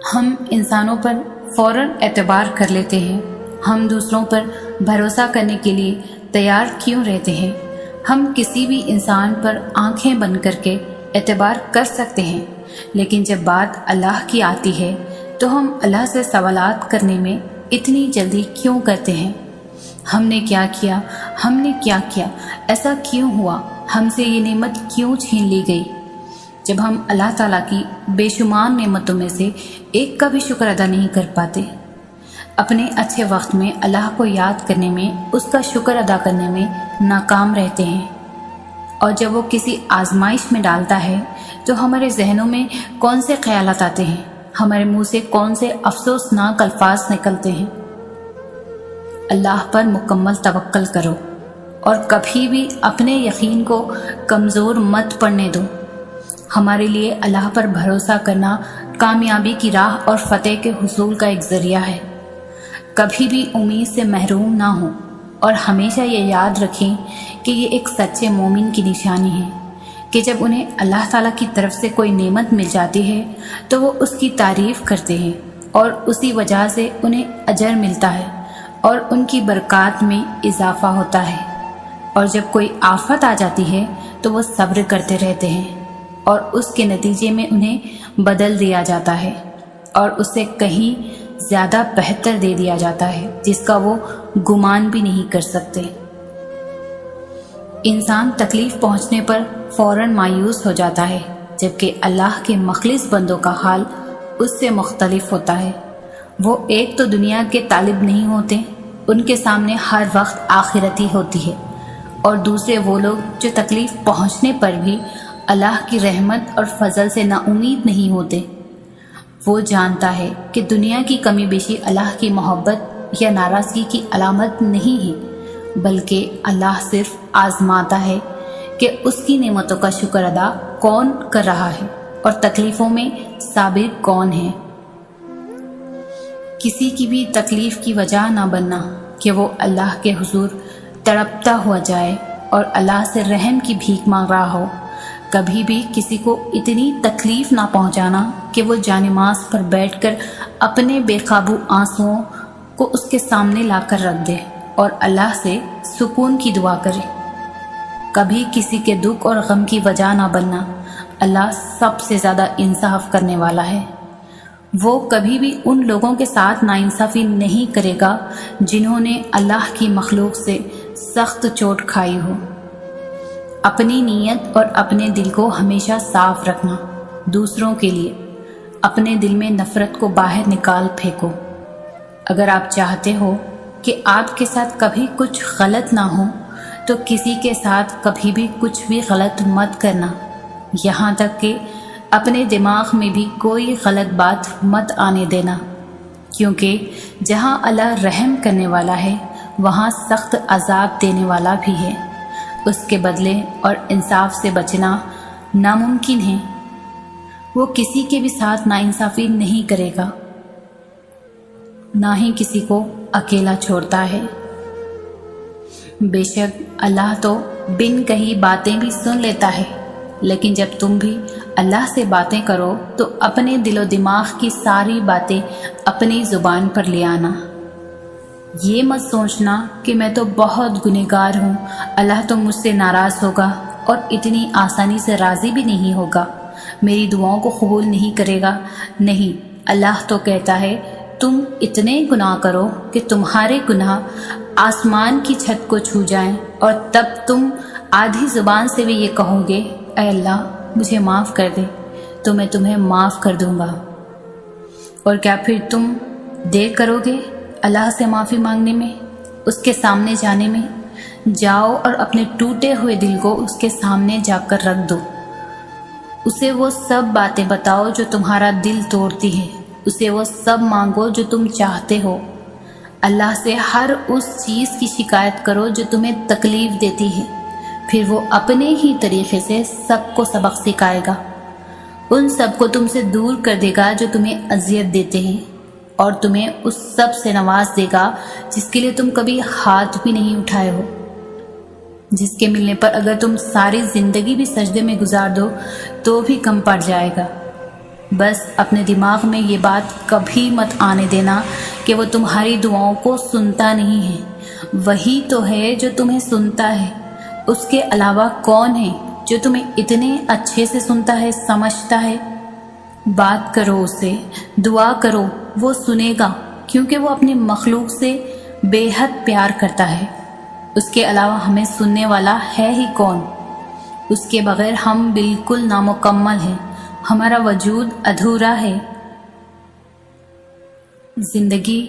ہم انسانوں پر فوراً اعتبار کر لیتے ہیں، ہم دوسروں پر بھروسہ کرنے کے لیے تیار کیوں رہتے ہیں؟ ہم کسی بھی انسان پر آنکھیں بند کر کے اعتبار کر سکتے ہیں، لیکن جب بات اللہ کی آتی ہے تو ہم اللہ سے سوالات کرنے میں اتنی جلدی کیوں کرتے ہیں؟ ہم نے کیا کیا؟ ہم نے کیا کیا؟ ایسا کیوں ہوا؟ ہم سے یہ نعمت کیوں چھین لی گئی؟ جب ہم اللہ تعالیٰ کی بے شمار نعمتوں میں سے ایک کا بھی شکر ادا نہیں کر پاتے، اپنے اچھے وقت میں اللہ کو یاد کرنے میں، اس کا شکر ادا کرنے میں ناکام رہتے ہیں، اور جب وہ کسی آزمائش میں ڈالتا ہے تو ہمارے ذہنوں میں کون سے خیالات آتے ہیں، ہمارے منہ سے کون سے افسوسناک الفاظ نکلتے ہیں۔ اللہ پر مکمل توکل کرو اور کبھی بھی اپنے یقین کو کمزور مت پڑنے دو۔ ہمارے لیے اللہ پر بھروسہ کرنا کامیابی کی راہ اور فتح کے حصول کا ایک ذریعہ ہے۔ کبھی بھی امید سے محروم نہ ہوں، اور ہمیشہ یہ یاد رکھیں کہ یہ ایک سچے مومن کی نشانی ہے کہ جب انہیں اللہ تعالیٰ کی طرف سے کوئی نعمت مل جاتی ہے تو وہ اس کی تعریف کرتے ہیں، اور اسی وجہ سے انہیں اجر ملتا ہے اور ان کی برکات میں اضافہ ہوتا ہے۔ اور جب کوئی آفت آ جاتی ہے تو وہ صبر کرتے رہتے ہیں، اور اس کے نتیجے میں انہیں بدل دیا جاتا ہے اور اس سے کہیں زیادہ بہتر دے دیا جاتا ہے جس کا وہ گمان بھی نہیں کر سکتے۔ انسان تکلیف پہنچنے پر فوراً مایوس ہو جاتا ہے، جبکہ اللہ کے مخلص بندوں کا حال اس سے مختلف ہوتا ہے۔ وہ ایک تو دنیا کے طالب نہیں ہوتے، ان کے سامنے ہر وقت آخرت ہی ہوتی ہے، اور دوسرے وہ لوگ جو تکلیف پہنچنے پر بھی اللہ کی رحمت اور فضل سے نا امید نہیں ہوتے۔ وہ جانتا ہے کہ دنیا کی کمی بیشی اللہ کی محبت یا ناراضگی کی علامت نہیں ہے، بلکہ اللہ صرف آزماتا ہے کہ اس کی نعمتوں کا شکر ادا کون کر رہا ہے اور تکلیفوں میں صابر کون ہے۔ کسی کی بھی تکلیف کی وجہ نہ بننا کہ وہ اللہ کے حضور تڑپتا ہوا جائے اور اللہ سے رحم کی بھیک مانگ رہا ہو۔ کبھی بھی کسی کو اتنی تکلیف نہ پہنچانا کہ وہ جانماز پر بیٹھ کر اپنے بے قابو آنسوؤں کو اس کے سامنے لا کر رکھ دے اور اللہ سے سکون کی دعا کرے۔ کبھی کسی کے دکھ اور غم کی وجہ نہ بننا۔ اللہ سب سے زیادہ انصاف کرنے والا ہے۔ وہ کبھی بھی ان لوگوں کے ساتھ ناانصافی نہیں کرے گا جنہوں نے اللہ کی مخلوق سے سخت چوٹ کھائی ہو۔ اپنی نیت اور اپنے دل کو ہمیشہ صاف رکھنا۔ دوسروں کے لیے اپنے دل میں نفرت کو باہر نکال پھینکو۔ اگر آپ چاہتے ہو کہ آپ کے ساتھ کبھی کچھ غلط نہ ہو تو کسی کے ساتھ کبھی بھی کچھ بھی غلط مت کرنا، یہاں تک کہ اپنے دماغ میں بھی کوئی غلط بات مت آنے دینا، کیونکہ جہاں اللہ رحم کرنے والا ہے وہاں سخت عذاب دینے والا بھی ہے۔ اس کے بدلے اور انصاف سے بچنا ناممکن ہے۔ وہ کسی کے بھی ساتھ ناانصافی نہیں کرے گا، نہ ہی کسی کو اکیلا چھوڑتا ہے۔ بے شک اللہ تو بن کہی باتیں بھی سن لیتا ہے، لیکن جب تم بھی اللہ سے باتیں کرو تو اپنے دل و دماغ کی ساری باتیں اپنی زبان پر لے آنا۔ یہ مت سوچنا کہ میں تو بہت گنہگار ہوں، اللہ تو مجھ سے ناراض ہوگا اور اتنی آسانی سے راضی بھی نہیں ہوگا، میری دعاؤں کو قبول نہیں کرے گا۔ نہیں، اللہ تو کہتا ہے تم اتنے گناہ کرو کہ تمہارے گناہ آسمان کی چھت کو چھو جائیں، اور تب تم آدھی زبان سے بھی یہ کہو گے اے اللہ مجھے معاف کر دے، تو میں تمہیں معاف کر دوں گا۔ اور کیا پھر تم دیر کرو گے اللہ سے معافی مانگنے میں، اس کے سامنے جانے میں؟ جاؤ اور اپنے ٹوٹے ہوئے دل کو اس کے سامنے جا کر رکھ دو۔ اسے وہ سب باتیں بتاؤ جو تمہارا دل توڑتی ہیں، اسے وہ سب مانگو جو تم چاہتے ہو۔ اللہ سے ہر اس چیز کی شکایت کرو جو تمہیں تکلیف دیتی ہے، پھر وہ اپنے ہی طریقے سے سب کو سبق سکھائے گا۔ ان سب کو تم سے دور کر دے گا جو تمہیں اذیت دیتے ہیں، اور تمہیں اس سب سے نواز دے گا جس کے لیے تم کبھی ہاتھ بھی نہیں اٹھائے ہو، جس کے ملنے پر اگر تم ساری زندگی بھی سجدے میں گزار دو تو بھی کم پڑ جائے گا۔ بس اپنے دماغ میں یہ بات کبھی مت آنے دینا کہ وہ تمہاری دعاؤں کو سنتا نہیں ہے۔ وہی تو ہے جو تمہیں سنتا ہے۔ اس کے علاوہ کون ہے جو تمہیں اتنے اچھے سے سنتا ہے، سمجھتا ہے؟ بات کرو اس سے، دعا کرو، وہ سنے گا، کیونکہ وہ اپنی مخلوق سے بے حد پیار کرتا ہے۔ اس کے علاوہ ہمیں سننے والا ہے ہی کون؟ اس کے بغیر ہم بالکل نامکمل ہیں، ہمارا وجود ادھورا ہے۔ زندگی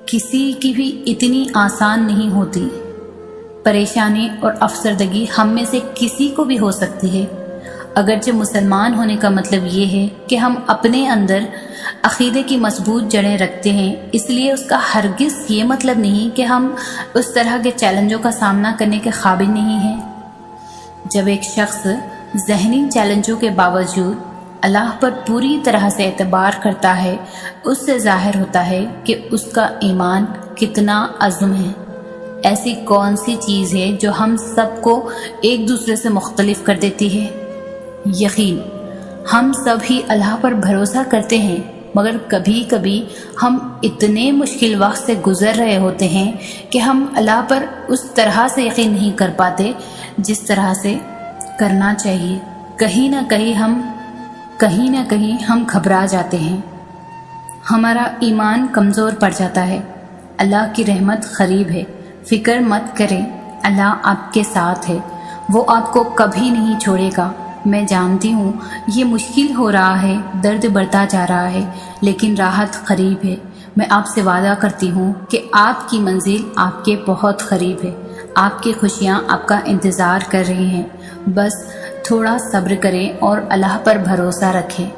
کسی کی بھی اتنی آسان نہیں ہوتی۔ پریشانی اور افسردگی ہم میں سے کسی کو بھی ہو سکتی ہے۔ اگرچہ مسلمان ہونے کا مطلب یہ ہے کہ ہم اپنے اندر عقیدے کی مضبوط جڑیں رکھتے ہیں، اس لیے اس کا ہرگز یہ مطلب نہیں کہ ہم اس طرح کے چیلنجوں کا سامنا کرنے کے قابل نہیں ہیں۔ جب ایک شخص ذہنی چیلنجوں کے باوجود اللہ پر پوری طرح سے اعتبار کرتا ہے، اس سے ظاہر ہوتا ہے کہ اس کا ایمان کتنا عظیم ہے۔ ایسی کون سی چیز ہے جو ہم سب کو ایک دوسرے سے مختلف کر دیتی ہے؟ یقین۔ ہم سب ہی اللہ پر بھروسہ کرتے ہیں، مگر کبھی کبھی ہم اتنے مشکل وقت سے گزر رہے ہوتے ہیں کہ ہم اللہ پر اس طرح سے یقین نہیں کر پاتے جس طرح سے کرنا چاہیے۔ کہیں نہ کہیں ہم گھبرا جاتے ہیں، ہمارا ایمان کمزور پڑ جاتا ہے۔ اللہ کی رحمت قریب ہے، فکر مت کریں، اللہ آپ کے ساتھ ہے، وہ آپ کو کبھی نہیں چھوڑے گا۔ میں جانتی ہوں یہ مشکل ہو رہا ہے، درد بڑھتا جا رہا ہے، لیکن راحت قریب ہے۔ میں آپ سے وعدہ کرتی ہوں کہ آپ کی منزل آپ کے بہت قریب ہے، آپ کی خوشیاں آپ کا انتظار کر رہی ہیں۔ بس تھوڑا صبر کریں اور اللہ پر بھروسہ رکھیں۔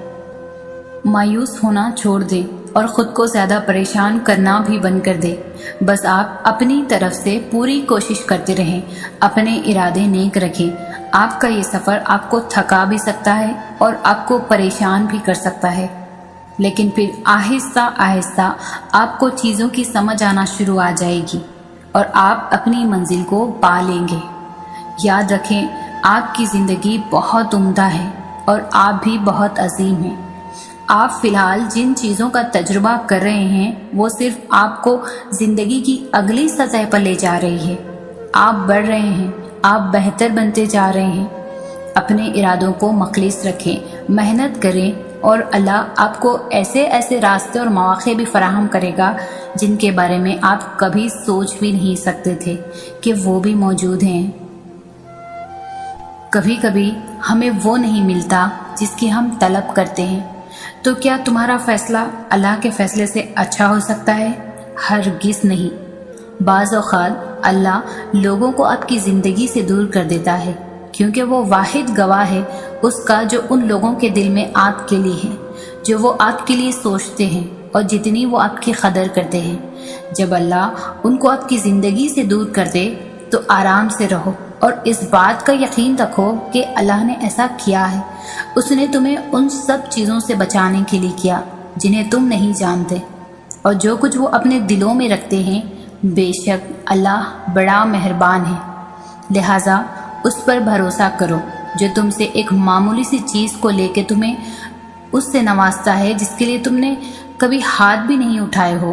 مایوس ہونا چھوڑ دیں اور خود کو زیادہ پریشان کرنا بھی بند کر دیں۔ بس آپ اپنی طرف سے پوری کوشش کرتے رہیں، اپنے ارادے نیک رکھیں۔ آپ کا یہ سفر آپ کو تھکا بھی سکتا ہے اور آپ کو پریشان بھی کر سکتا ہے، لیکن پھر آہستہ آہستہ آپ کو چیزوں کی سمجھ آنا شروع آ جائے گی اور آپ اپنی منزل کو پا لیں گے۔ یاد رکھیں، آپ کی زندگی بہت عمدہ ہے اور آپ بھی بہت عظیم ہیں۔ آپ فی الحال جن چیزوں کا تجربہ کر رہے ہیں وہ صرف آپ کو زندگی کی اگلی سطح پر لے جا رہی ہے۔ آپ بڑھ رہے ہیں، آپ بہتر بنتے جا رہے ہیں۔ اپنے ارادوں کو مخلص رکھیں، محنت کریں اور اللہ آپ کو ایسے راستے اور مواقع بھی فراہم کرے گا جن کے بارے میں آپ کبھی سوچ بھی نہیں سکتے تھے کہ وہ بھی موجود ہیں۔ کبھی کبھی ہمیں وہ نہیں ملتا جس کی ہم طلب کرتے ہیں، تو کیا تمہارا فیصلہ اللہ کے فیصلے سے اچھا ہو سکتا ہے؟ ہرگز نہیں۔ بعض اوقات اللہ لوگوں کو آپ کی زندگی سے دور کر دیتا ہے، کیونکہ وہ واحد گواہ ہے اس کا جو ان لوگوں کے دل میں آپ کے لیے ہے، جو وہ آپ کے لیے سوچتے ہیں اور جتنی وہ آپ کی قدر کرتے ہیں۔ جب اللہ ان کو آپ کی زندگی سے دور کر دے تو آرام سے رہو اور اس بات کا یقین رکھو کہ اللہ نے ایسا کیا ہے۔ اس نے تمہیں ان سب چیزوں سے بچانے کے لیے کیا جنہیں تم نہیں جانتے، اور جو کچھ وہ اپنے دلوں میں رکھتے ہیں، بے شک اللہ بڑا مہربان ہے۔ لہٰذا اس پر بھروسہ کرو جو تم سے ایک معمولی سی چیز کو لے کے تمہیں اس سے نوازتا ہے جس کے لیے تم نے کبھی ہاتھ بھی نہیں اٹھائے ہو۔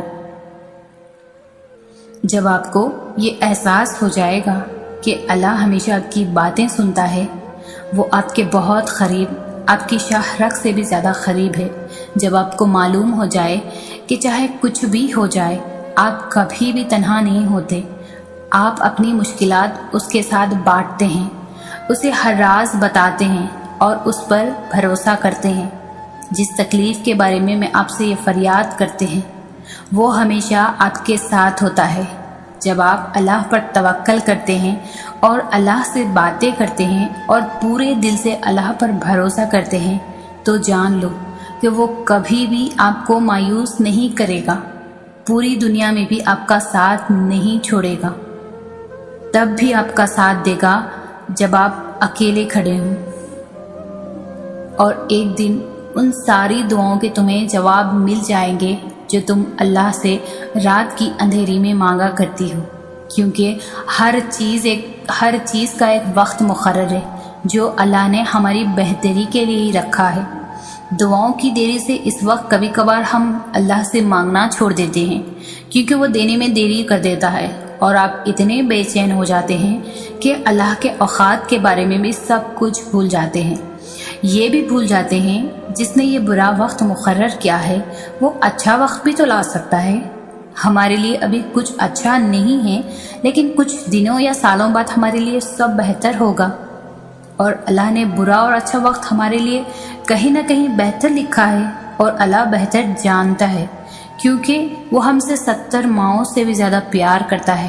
جب آپ کو یہ احساس ہو جائے گا کہ اللہ ہمیشہ آپ کی باتیں سنتا ہے، وہ آپ کے بہت قریب، آپ کی شاہ رگ سے بھی زیادہ قریب ہے۔ جب آپ کو معلوم ہو جائے کہ چاہے کچھ بھی ہو جائے آپ کبھی بھی تنہا نہیں ہوتے، آپ اپنی مشکلات اس کے ساتھ بانٹتے ہیں، اسے ہر راز بتاتے ہیں اور اس پر بھروسہ کرتے ہیں۔ جس تکلیف کے بارے میں آپ سے یہ فریاد کرتے ہیں وہ ہمیشہ آپ کے ساتھ ہوتا ہے۔ جب آپ اللہ پر توکل کرتے ہیں اور اللہ سے باتیں کرتے ہیں اور پورے دل سے اللہ پر بھروسہ کرتے ہیں تو جان لو کہ وہ کبھی بھی آپ کو مایوس نہیں کرے گا، پوری دنیا میں بھی آپ کا ساتھ نہیں چھوڑے گا، تب بھی آپ کا ساتھ دے گا جب آپ اکیلے کھڑے ہوں۔ اور ایک دن ان ساری دعاؤں کے تمہیں جواب مل جائیں گے جو تم اللہ سے رات کی اندھیری میں مانگا کرتی ہو، کیونکہ ہر چیز کا ایک وقت مقرر ہے جو اللہ نے ہماری بہتری کے لیے ہی رکھا ہے۔ دعاؤں کی دیری سے اس وقت کبھی کبھار ہم اللہ سے مانگنا چھوڑ دیتے ہیں کیونکہ وہ دینے میں دیری کر دیتا ہے، اور آپ اتنے بے چین ہو جاتے ہیں کہ اللہ کے اوقات کے بارے میں بھی سب کچھ بھول جاتے ہیں۔ یہ بھی بھول جاتے ہیں جس نے یہ برا وقت مقرر کیا ہے وہ اچھا وقت بھی تو لا سکتا ہے۔ ہمارے لیے ابھی کچھ اچھا نہیں ہے، لیکن کچھ دنوں یا سالوں بعد ہمارے لیے سب بہتر ہوگا، اور اللہ نے برا اور اچھا وقت ہمارے لیے کہیں نہ کہیں بہتر لکھا ہے، اور اللہ بہتر جانتا ہے کیونکہ وہ ہم سے 70 ماؤں سے بھی زیادہ پیار کرتا ہے۔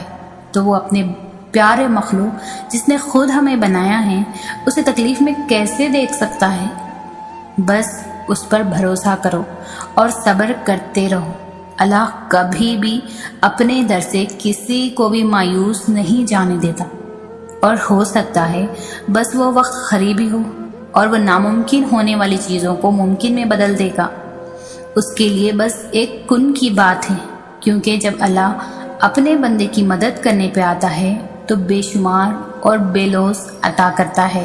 تو وہ اپنے پیارے مخلوق جس نے خود ہمیں بنایا ہے اسے تکلیف میں کیسے دیکھ سکتا ہے؟ بس اس پر بھروسہ کرو اور صبر کرتے رہو۔ اللہ کبھی بھی اپنے در سے کسی کو بھی مایوس نہیں جانے دیتا، اور ہو سکتا ہے بس وہ وقت قریبی ہو اور وہ ناممکن ہونے والی چیزوں کو ممکن میں بدل دے گا۔ اس کے لیے بس ایک کن کی بات ہے، کیونکہ جب اللہ اپنے بندے کی مدد کرنے پہ آتا ہے تو بے شمار اور بے لوث عطا کرتا ہے۔